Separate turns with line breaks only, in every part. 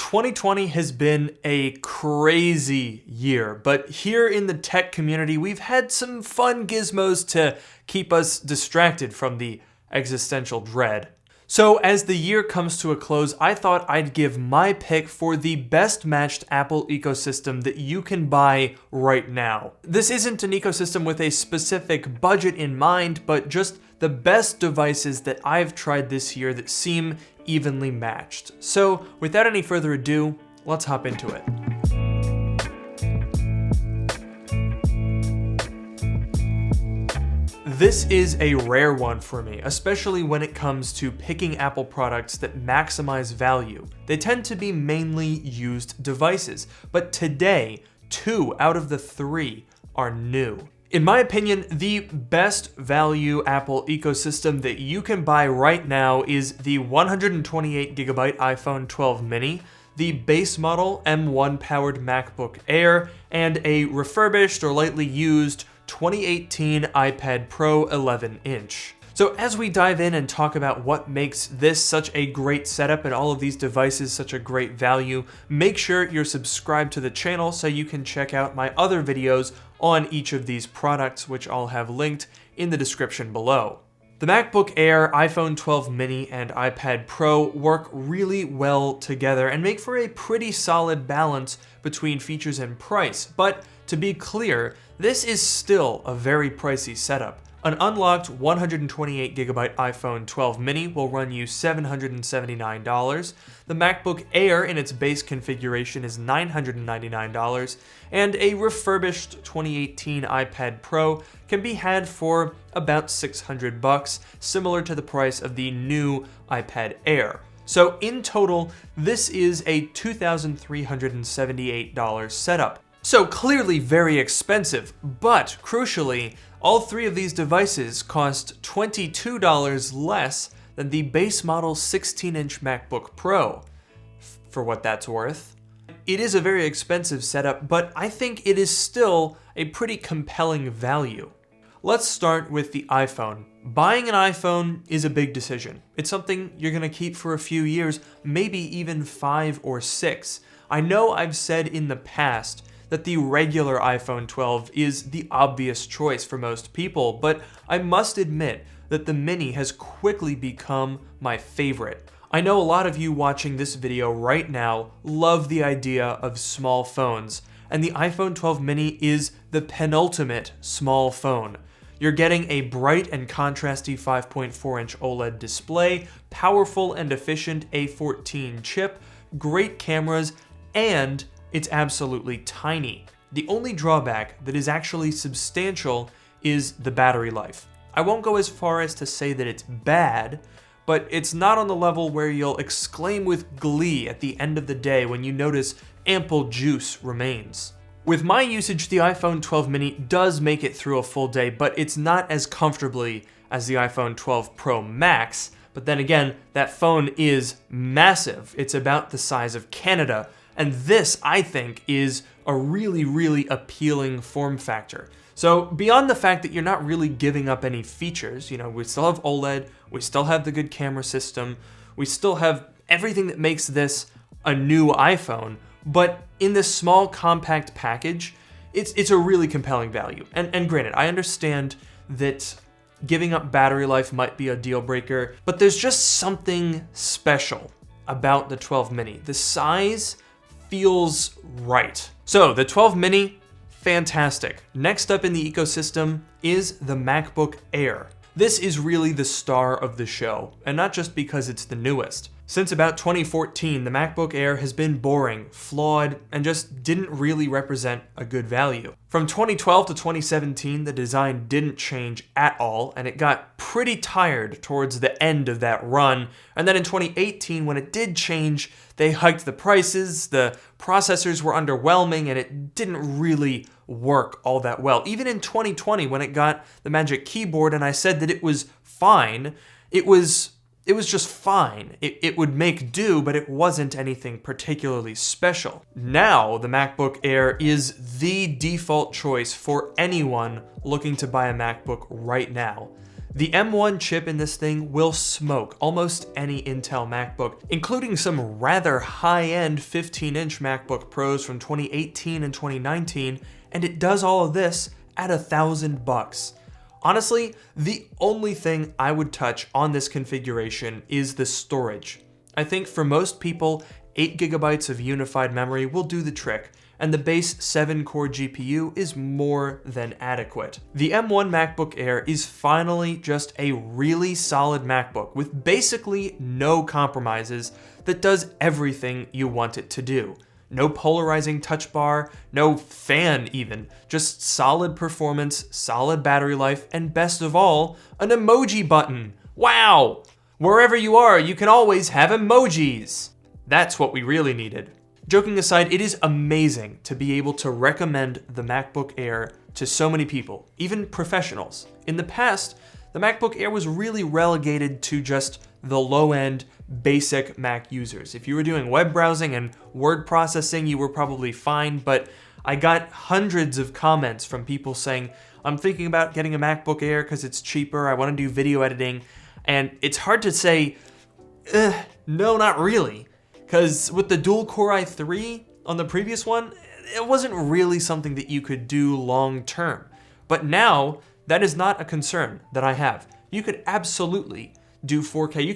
2020 has been a crazy year, but here in the tech community, we've had some fun gizmos to keep us distracted from the existential dread. So as the year comes to a close, I thought I'd give my pick for the best matched Apple ecosystem that you can buy right now. This isn't an ecosystem with a specific budget in mind, but just the best devices that I've tried this year that seem evenly matched. So without any further ado, let's hop into it. This is a rare one for me, especially when it comes to picking Apple products that maximize value. They tend to be mainly used devices, but today, 2 out of the 3 are new. In my opinion, the best value Apple ecosystem that you can buy right now is the 128GB iPhone 12 mini, the base model M1 powered MacBook Air, and a refurbished or lightly used 2018 iPad Pro 11-inch. So as we dive in and talk about what makes this such a great setup and all of these devices such a great value, make sure you're subscribed to the channel so you can check out my other videos on each of these products, which I'll have linked in the description below. The MacBook Air, iPhone 12 mini, and iPad Pro work really well together and make for a pretty solid balance between features and price, but to be clear, this is still a very pricey setup. An unlocked 128GB iPhone 12 mini will run you $779. The MacBook Air in its base configuration is $999, and a refurbished 2018 iPad Pro can be had for about $600, similar to the price of the new iPad Air. So in total, this is a $2,378 setup. So clearly very expensive, but crucially, all 3 of these devices cost $22 less than the base model 16-inch MacBook Pro, for what that's worth. It is a very expensive setup, but I think it is still a pretty compelling value. Let's start with the iPhone. Buying an iPhone is a big decision. It's something you're gonna keep for a few years, maybe even 5 or 6. I know I've said in the past that the regular iPhone 12 is the obvious choice for most people, but I must admit that the mini has quickly become my favorite. I know a lot of you watching this video right now love the idea of small phones, and the iPhone 12 mini is the penultimate small phone. You're getting a bright and contrasty 5.4-inch OLED display, powerful and efficient A14 chip, great cameras, and it's absolutely tiny. The only drawback that is actually substantial is the battery life. I won't go as far as to say that it's bad, but it's not on the level where you'll exclaim with glee at the end of the day when you notice ample juice remains. With my usage, the iPhone 12 mini does make it through a full day, but it's not as comfortably as the iPhone 12 Pro Max. But then again, that phone is massive. It's about the size of Canada. And this, I think, is a really appealing form factor. So beyond the fact that you're not really giving up any features, we still have OLED, we still have the good camera system, we still have everything that makes this a new iPhone, but in this small compact package, it's a really compelling value. And granted, I understand that giving up battery life might be a deal breaker, but there's just something special about the 12 mini. The size feels right. So the 12 mini, fantastic. Next up in the ecosystem is the MacBook Air. This is really the star of the show, and not just because it's the newest. Since about 2014, the MacBook Air has been boring, flawed, and just didn't really represent a good value. From 2012 to 2017, the design didn't change at all, and it got pretty tired towards the end of that run. And then in 2018, when it did change, they hiked the prices, the processors were underwhelming, and it didn't really work all that well. Even in 2020, when it got the Magic Keyboard and I said that it was fine, it was just fine. It would make do, but it wasn't anything particularly special. Now, the MacBook Air is the default choice for anyone looking to buy a MacBook right now. The M1 chip in this thing will smoke almost any Intel MacBook, including some rather high-end 15-inch MacBook Pros from 2018 and 2019, and it does all of this at $1,000. Honestly, the only thing I would touch on this configuration is the storage. I think for most people, 8 GB of unified memory will do the trick, and the base 7-core GPU is more than adequate. The M1 MacBook Air is finally just a really solid MacBook with basically no compromises that does everything you want it to do. No polarizing touch bar, no fan even, just solid performance, solid battery life, and best of all, an emoji button. Wow! Wherever you are, you can always have emojis. That's what we really needed. Joking aside, it is amazing to be able to recommend the MacBook Air to so many people, even professionals. In the past, the MacBook Air was really relegated to just the low-end, basic Mac users. If you were doing web browsing and word processing, you were probably fine, but I got hundreds of comments from people saying, I'm thinking about getting a MacBook Air because it's cheaper, I want to do video editing, and it's hard to say, no, not really. Because with the dual-core i3 on the previous one, it wasn't really something that you could do long-term. But now, that is not a concern that I have. You could absolutely do 4K.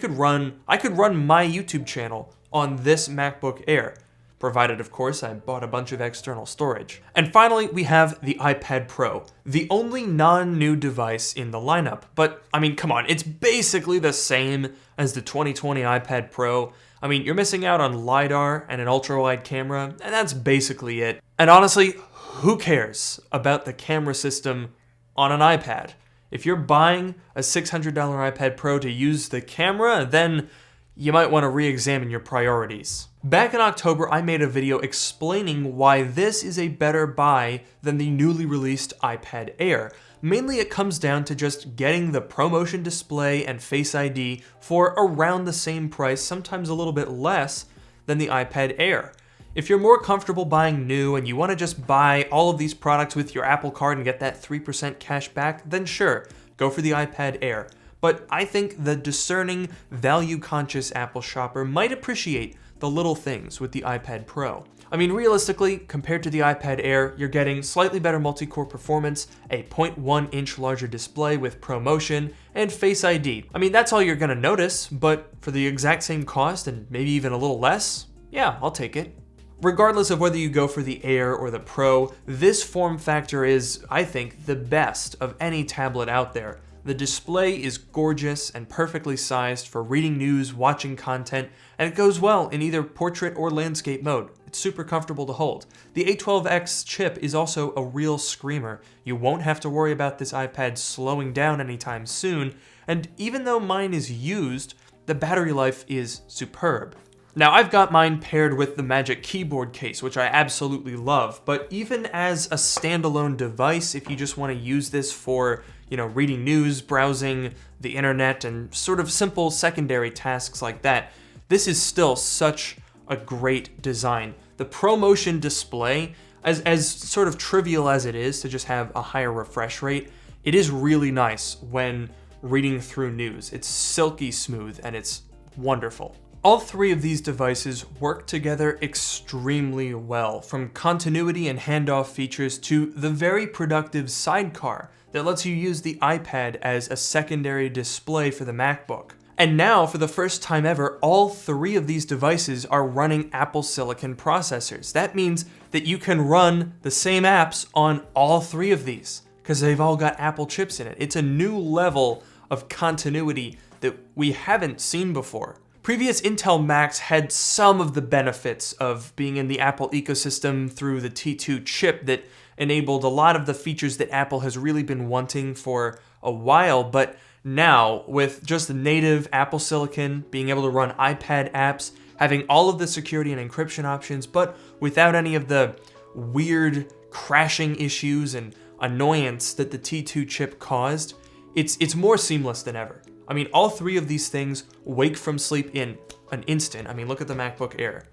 I could run my YouTube channel on this MacBook Air, provided, of course, I bought a bunch of external storage. And finally, we have the iPad Pro, the only non-new device in the lineup. But, I mean, come on, it's basically the same as the 2020 iPad Pro. I mean, you're missing out on LiDAR and an ultra-wide camera, and that's basically it. And honestly, who cares about the camera system on an iPad? If you're buying a $600 iPad Pro to use the camera, then you might want to re-examine your priorities. Back in October, I made a video explaining why this is a better buy than the newly released iPad Air. Mainly it comes down to just getting the ProMotion display and Face ID for around the same price, sometimes a little bit less than the iPad Air. If you're more comfortable buying new and you want to just buy all of these products with your Apple Card and get that 3% cash back, then sure, go for the iPad Air. But I think the discerning, value-conscious Apple shopper might appreciate the little things with the iPad Pro. I mean, realistically, compared to the iPad Air, you're getting slightly better multi-core performance, a 0.1-inch larger display with ProMotion, and Face ID. I mean, that's all you're gonna notice, but for the exact same cost and maybe even a little less, yeah, I'll take it. Regardless of whether you go for the Air or the Pro, this form factor is, I think, the best of any tablet out there. The display is gorgeous and perfectly sized for reading news, watching content, and it goes well in either portrait or landscape mode. It's super comfortable to hold. The A12X chip is also a real screamer. You won't have to worry about this iPad slowing down anytime soon, and even though mine is used, the battery life is superb. Now, I've got mine paired with the Magic Keyboard case, which I absolutely love, but even as a standalone device, if you just want to use this for, reading news, browsing the internet, and sort of simple secondary tasks like that, this is still such a great design. The ProMotion display, as sort of trivial as it is to just have a higher refresh rate, it is really nice when reading through news. It's silky smooth and it's wonderful. All three of these devices work together extremely well, from continuity and handoff features to the very productive sidecar that lets you use the iPad as a secondary display for the MacBook. And now, for the first time ever, all three of these devices are running Apple Silicon processors. That means that you can run the same apps on all three of these, because they've all got Apple chips in it. It's a new level of continuity that we haven't seen before. Previous Intel Macs had some of the benefits of being in the Apple ecosystem through the T2 chip that enabled a lot of the features that Apple has really been wanting for a while, but now, with just native Apple Silicon, being able to run iPad apps, having all of the security and encryption options, but without any of the weird crashing issues and annoyance that the T2 chip caused, it's more seamless than ever. I mean, all three of these things wake from sleep in an instant. I mean, look at the MacBook Air.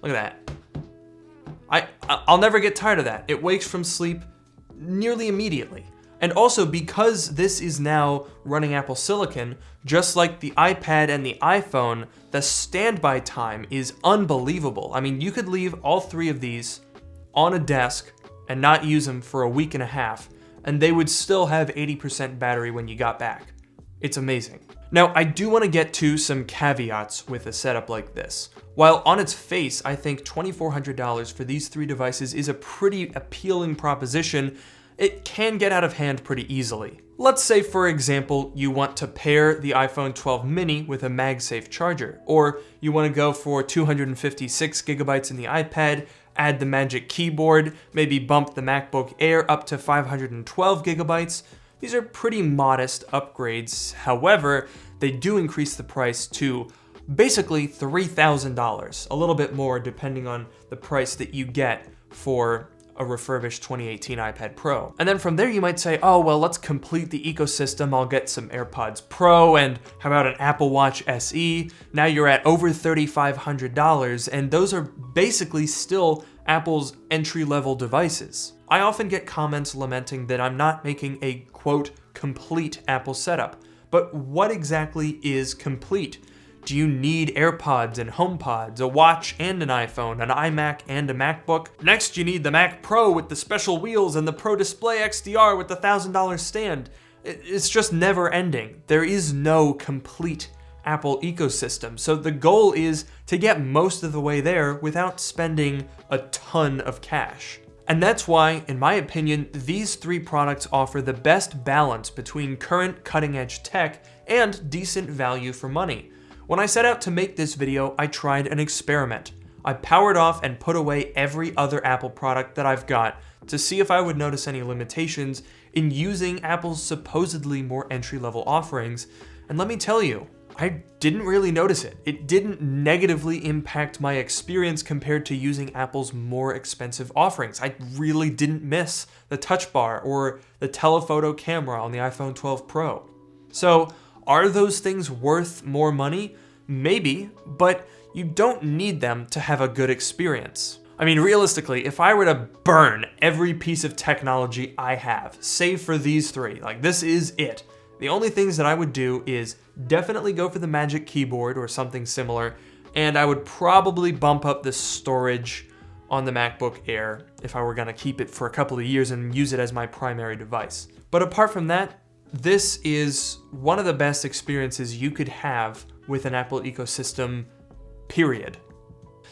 Look at that. I'll never get tired of that. It wakes from sleep nearly immediately. And also, because this is now running Apple Silicon, just like the iPad and the iPhone, the standby time is unbelievable. I mean, you could leave all three of these on a desk and not use them for a week and a half, and they would still have 80% battery when you got back. It's amazing. Now, I do want to get to some caveats with a setup like this. While on its face, I think $2,400 for these three devices is a pretty appealing proposition, it can get out of hand pretty easily. Let's say, for example, you want to pair the iPhone 12 mini with a MagSafe charger, or you want to go for 256 gigabytes in the iPad, add the Magic Keyboard, maybe bump the MacBook Air up to 512 gigabytes. These are pretty modest upgrades. However, they do increase the price to basically $3,000, a little bit more depending on the price that you get for a refurbished 2018 iPad Pro. And then from there you might say, oh, well, let's complete the ecosystem. I'll get some AirPods Pro, and how about an Apple Watch SE? Now you're at over $3,500, and those are basically still Apple's entry-level devices. I often get comments lamenting that I'm not making a, quote, complete Apple setup. But what exactly is complete? Do you need AirPods and HomePods, a watch and an iPhone, an iMac and a MacBook? Next, you need the Mac Pro with the special wheels and the Pro Display XDR with the $1,000 stand. It's just never ending. There is no complete Apple ecosystem. So the goal is to get most of the way there without spending a ton of cash. And that's why, in my opinion, these three products offer the best balance between current cutting-edge tech and decent value for money. When I set out to make this video, I tried an experiment. I powered off and put away every other Apple product that I've got to see if I would notice any limitations in using Apple's supposedly more entry-level offerings, and let me tell you, I didn't really notice it. It didn't negatively impact my experience compared to using Apple's more expensive offerings. I really didn't miss the Touch Bar or the telephoto camera on the iPhone 12 Pro. So, are those things worth more money? Maybe, but you don't need them to have a good experience. I mean, realistically, if I were to burn every piece of technology I have, save for these three, like this is it, the only things that I would do is definitely go for the Magic Keyboard or something similar, and I would probably bump up the storage on the MacBook Air if I were gonna keep it for a couple of years and use it as my primary device. But apart from that, this is one of the best experiences you could have with an Apple ecosystem, period.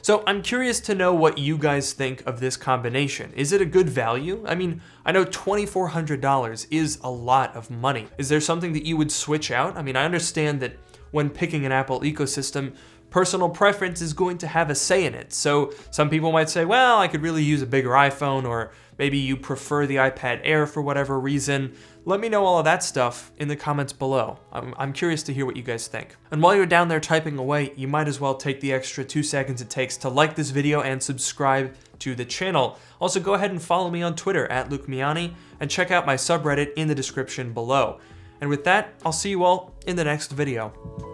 So I'm curious to know what you guys think of this combination. Is it a good value? I mean, I know $2,400 is a lot of money. Is there something that you would switch out? I mean, I understand that when picking an Apple ecosystem, personal preference is going to have a say in it. So some people might say, well, I could really use a bigger iPhone, or maybe you prefer the iPad Air for whatever reason. Let me know all of that stuff in the comments below. I'm curious to hear what you guys think. And while you're down there typing away, you might as well take the extra 2 seconds it takes to like this video and subscribe to the channel. Also, go ahead and follow me on Twitter @LukeMiani and check out my subreddit in the description below. And with that, I'll see you all in the next video.